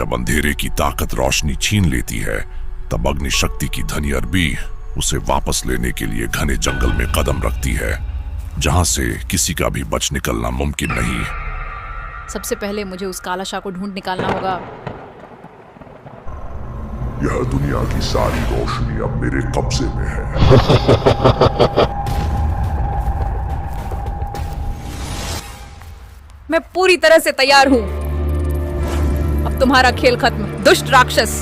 जब अंधेरे की ताकत रोशनी छीन लेती है, तब अग्नि शक्ति की धनी अरबी उसे वापस लेने के लिए घने जंगल में कदम रखती है, जहां से किसी का भी बच निकलना मुमकिन नहीं। सबसे पहले मुझे उस काला शाह को ढूंढ निकालना होगा। यह दुनिया की सारी रोशनी अब मेरे कब्जे में है। मैं पूरी तरह से तैयार हूं। अब तुम्हारा खेल खत्म, दुष्ट राक्षस।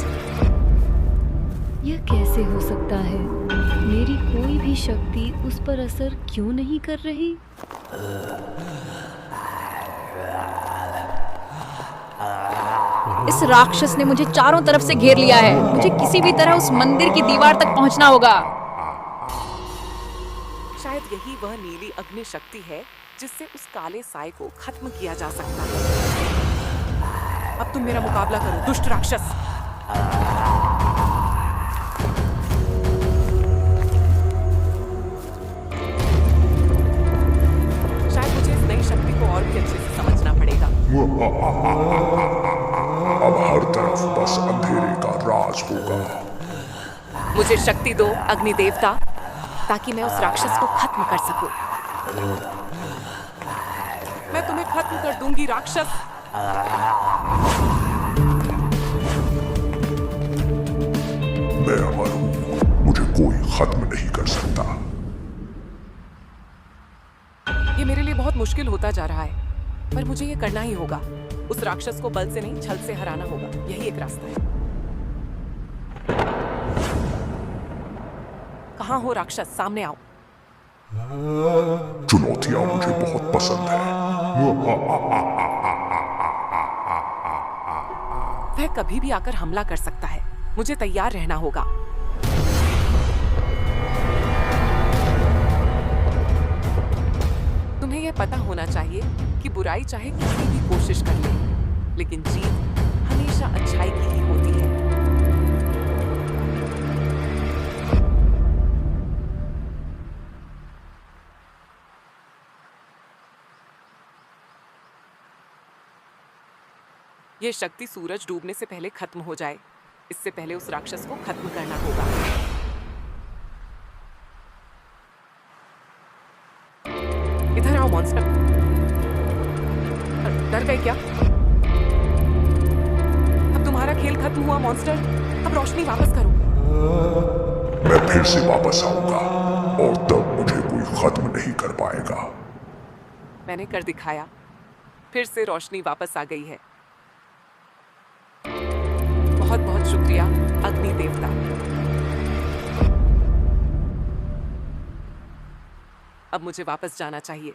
यह कैसे हो सकता है? मेरी कोई भी शक्ति उस पर असर क्यों नहीं कर रही? इस राक्षस ने मुझे चारों तरफ से घेर लिया है। मुझे किसी भी तरह उस मंदिर की दीवार तक पहुंचना होगा। शायद यही वह नीली अग्नि शक्ति है जिससे उस काले साए को खत्म किया जा सकता है। अब तुम मेरा मुकाबला करो, दुष्ट राक्षस। शायद मुझे इस नई शक्ति को और भी अच्छे से समझना पड़ेगा। अब हर तरफ बस अंधेरे का राज होगा। मुझे शक्ति दो अग्नि देवता, ताकि मैं उस राक्षस को खत्म कर सकूं। मैं तुम्हें खत्म कर दूंगी राक्षस। मैं अमर हूं, मुझे कोई खत्म नहीं कर सकता। ये मेरे लिए बहुत मुश्किल होता जा रहा है, पर मुझे ये करना ही होगा। उस राक्षस को बल से नहीं, छल से हराना होगा। यही एक रास्ता है। कहाँ हो राक्षस? सामने आओ। चुनौतियां मुझे बहुत पसंद है। वह कभी भी आकर हमला कर सकता है। मुझे तैयार रहना होगा। तुम्हें यह पता होना चाहिए कि बुराई चाहे कितनी भी कोशिश कर ले, लेकिन जीत हमेशा अच्छाई की ही होती है। यह शक्ति सूरज डूबने से पहले खत्म हो जाए। इससे पहले उस राक्षस को खत्म करना होगा। इधर आओ मॉन्स्टर। डर गए क्या? अब तुम्हारा खेल खत्म हुआ मॉन्स्टर। अब रोशनी वापस करो। मैं फिर से वापस आऊंगा और तब मुझे कोई खत्म नहीं कर पाएगा। मैंने कर दिखाया। फिर से रोशनी वापस आ गई है। बहुत बहुत शुक्रिया अग्नि देवता। अब मुझे वापस जाना चाहिए।